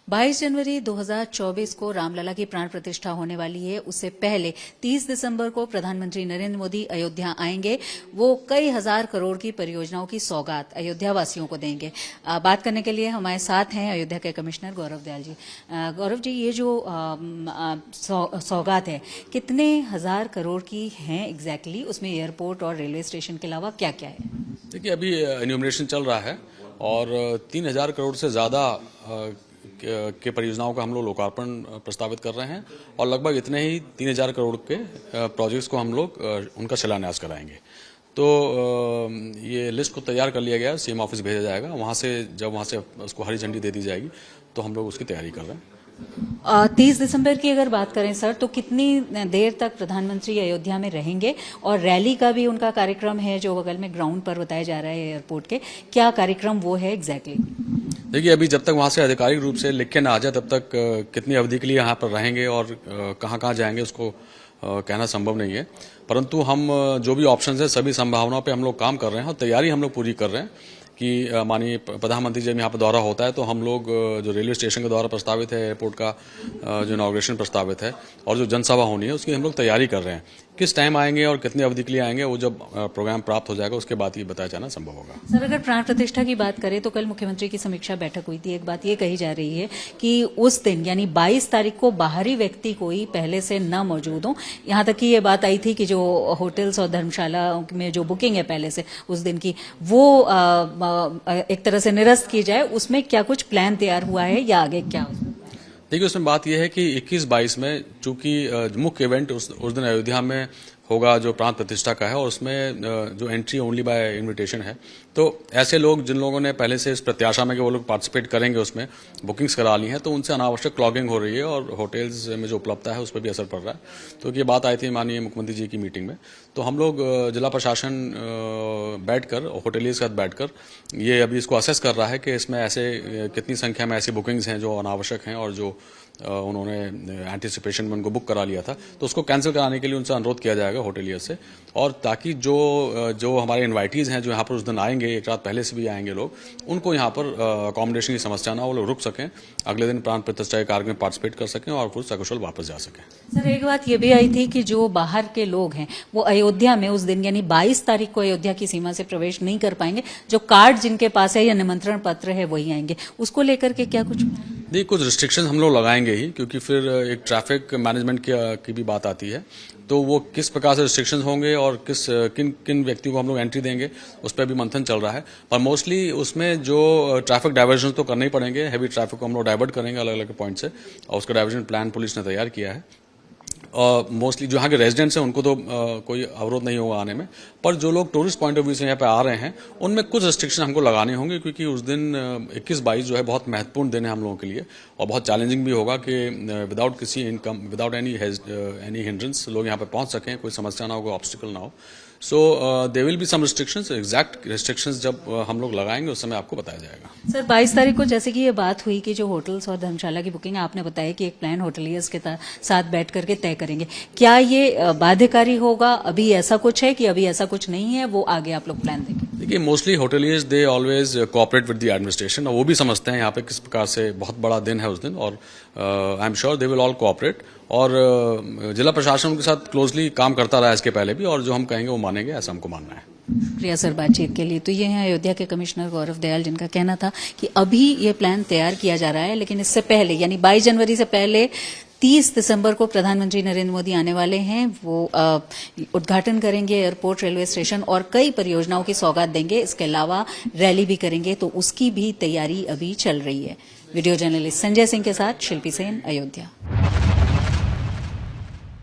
22 जनवरी 2024 को रामलला की प्राण प्रतिष्ठा होने वाली है। उससे पहले 30 दिसंबर को प्रधानमंत्री नरेंद्र मोदी अयोध्या आएंगे। वो कई हजार करोड़ की परियोजनाओं की सौगात अयोध्या वासियों को देंगे। बात करने के लिए हमारे साथ हैं अयोध्या के कमिश्नर गौरव दयाल जी। गौरव जी, ये जो सौगात है कितने हजार करोड़ की है एग्जैक्टली? उसमें एयरपोर्ट और रेलवे स्टेशन के अलावा क्या क्या है? देखिए, अभी इन्यूमरेशन चल रहा है और 3,000 करोड़ से ज़्यादा के परियोजनाओं का हम लोग लोकार्पण प्रस्तावित कर रहे हैं और लगभग इतने ही 3,000 करोड़ के प्रोजेक्ट्स को हम लोग उनका शिलान्यास कराएंगे। तो ये लिस्ट को तैयार कर लिया गया, सीएम ऑफिस भेजा जाएगा। वहाँ से उसको हरी झंडी दे दी जाएगी, तो हम लोग उसकी तैयारी कर रहे हैं। 30 दिसंबर की अगर बात करें सर, तो कितनी देर तक प्रधानमंत्री अयोध्या में रहेंगे? और रैली का भी उनका कार्यक्रम है जो बगल में ग्राउंड पर बताया जा रहा है एयरपोर्ट के, क्या कार्यक्रम वो है एग्जैक्टली? देखिए, अभी जब तक वहाँ से आधिकारिक रूप से लिख के ना आ जाए तब तक कितनी अवधि के लिए यहाँ पर रहेंगे और कहाँ जाएंगे उसको कहना संभव नहीं है। परंतु हम जो भी ऑप्शंस है सभी संभावनाओं पे हम लोग काम कर रहे हैं और तैयारी हम लोग पूरी कर रहे हैं कि माननीय प्रधानमंत्री जब यहाँ पर दौरा होता है तो हम लोग जो रेलवे स्टेशन का दौरा प्रस्तावित है, एयरपोर्ट का जो इनॉग्रेशन प्रस्तावित है और जो जनसभा होनी है उसकी हम लोग तैयारी कर रहे हैं। किस टाइम आएंगे और कितनी अवधि के लिए आएंगे वो जब प्रोग्राम प्राप्त हो जाएगा उसके बाद ये बताया जाना संभव होगा। सर, अगर प्राण प्रतिष्ठा की बात करें तो कल मुख्यमंत्री की समीक्षा बैठक हुई थी। एक बात ये कही जा रही है कि उस दिन यानी 22 तारीख को बाहरी व्यक्ति कोई पहले से न मौजूद हो। यहाँ तक कि ये बात आई थी कि जो होटल्स और धर्मशाला में जो बुकिंग है पहले से उस दिन की, वो एक तरह से निरस्त की जाए। उसमें क्या कुछ प्लान तैयार हुआ है या आगे क्या? देखिए, उसमें बात यह है कि 21-22 में चूंकि मुख्य इवेंट उस दिन अयोध्या में होगा जो प्राण प्रतिष्ठा का है और उसमें जो एंट्री ओनली बाय इनविटेशन है, तो ऐसे लोग जिन लोगों ने पहले से इस प्रत्याशा में कि वो लोग पार्टिसिपेट करेंगे उसमें बुकिंग्स करा ली हैं, तो उनसे अनावश्यक क्लॉगिंग हो रही है और होटल्स में जो उपलब्धता है उस पर भी असर पड़ रहा है। तो ये बात आई थी माननीय मुख्यमंत्री जी की मीटिंग में, तो हम लोग जिला प्रशासन बैठकर होटलियर्स के साथ बैठकर ये अभी इसको असेस कर रहा है कि इसमें ऐसे कितनी संख्या में ऐसी बुकिंग्स हैं जो अनावश्यक हैं और जो उन्होंने एंटिसिपेशन में उनको बुक करा लिया था, तो उसको कैंसिल कराने के लिए उनसे अनुरोध किया जाएगा होटलियर से, और ताकि जो हमारे इनवाइटीज हैं जो यहाँ पर उस दिन आएंगे, एक रात पहले से भी आएंगे लोग, उनको यहाँ पर अकोमोडेशन की समस्या ना, वो लोग रुक सकें, अगले दिन प्राण प्रतिष्ठा के कार्यक्रम में पार्टिसिपेट कर सकें और फिर सकुशल वापस जा सकें। सर, एक बात ये भी आई थी कि जो बाहर के लोग हैं वो अयोध्या में उस दिन यानी 22 तारीख को अयोध्या की सीमा से प्रवेश नहीं कर पाएंगे। जो कार्ड जिनके पास है या निमंत्रण पत्र है वही आएंगे। उसको लेकर के क्या कुछ? नहीं, कुछ रिस्ट्रिक्शन हम लोग लगाएंगे ही, क्योंकि फिर एक ट्रैफिक मैनेजमेंट की भी बात आती है, तो वो किस प्रकार से रिस्ट्रिक्शंस होंगे और किन व्यक्तियों को हम लोग एंट्री देंगे उस पर भी मंथन चल रहा है। पर मोस्टली उसमें जो ट्रैफिक डाइवर्जन तो करने ही पड़ेंगे, हैवी ट्रैफिक को हम लोग डाइवर्ट करेंगे अलग अलग पॉइंट से, और उसका डाइवर्जन प्लान पुलिस ने तैयार किया है। और मोस्टली जो यहाँ के रेजिडेंट्स हैं उनको तो कोई अवरोध नहीं होगा आने में, पर जो लोग टूरिस्ट पॉइंट ऑफ व्यू से यहाँ पे आ रहे हैं उनमें कुछ रिस्ट्रिक्शन हमको लगाने होंगे, क्योंकि उस दिन 21-22 जो है बहुत महत्वपूर्ण दिन है हम लोगों के लिए और बहुत चैलेंजिंग भी होगा कि विदाउट किसी इनकम, विदाउट एनी हिंड्रेंस लोग यहाँ पे पहुँच सकें, कोई समस्या ना हो, कोई ऑब्स्टिकल ना हो। So there will be some restrictions, exact restrictions जब हम लोग लगाएंगे उस समय आपको बताया जाएगा। सर, 22 तारीख को जैसे कि ये बात हुई कि जो होटल्स और धर्मशाला की बुकिंग, आपने बताया कि एक प्लान होटलियर्स के साथ बैठ करके तय करेंगे। क्या ये बाध्यकारी होगा? अभी ऐसा कुछ है कि अभी ऐसा कुछ नहीं है, वो आगे आप लोग प्लान देंगे? देखिए, mostly hoteliers they always cooperate with the administration, और वो भी समझते हैं यहाँ पे किस प्रकार से बहुत बड़ा दिन है उस दिन, और I am sure they will all cooperate. और जिला प्रशासन उनके साथ क्लोजली काम करता रहा है इसके पहले भी, और जो हम कहेंगे वो मानेंगे, ऐसा हमको मानना है। प्रिया सर, बातचीत के लिए। तो ये हैं अयोध्या के कमिश्नर गौरव दयाल, जिनका कहना था कि अभी ये प्लान तैयार किया जा रहा है, लेकिन इससे पहले यानी 22 जनवरी से पहले 30 दिसंबर को प्रधानमंत्री नरेंद्र मोदी आने वाले हैं। वो उद्घाटन करेंगे एयरपोर्ट, रेलवे स्टेशन और कई परियोजनाओं की सौगात देंगे। इसके अलावा रैली भी करेंगे, तो उसकी भी तैयारी अभी चल रही है। वीडियो जर्नलिस्ट संजय सिंह के साथ शिल्पी सेन, अयोध्या।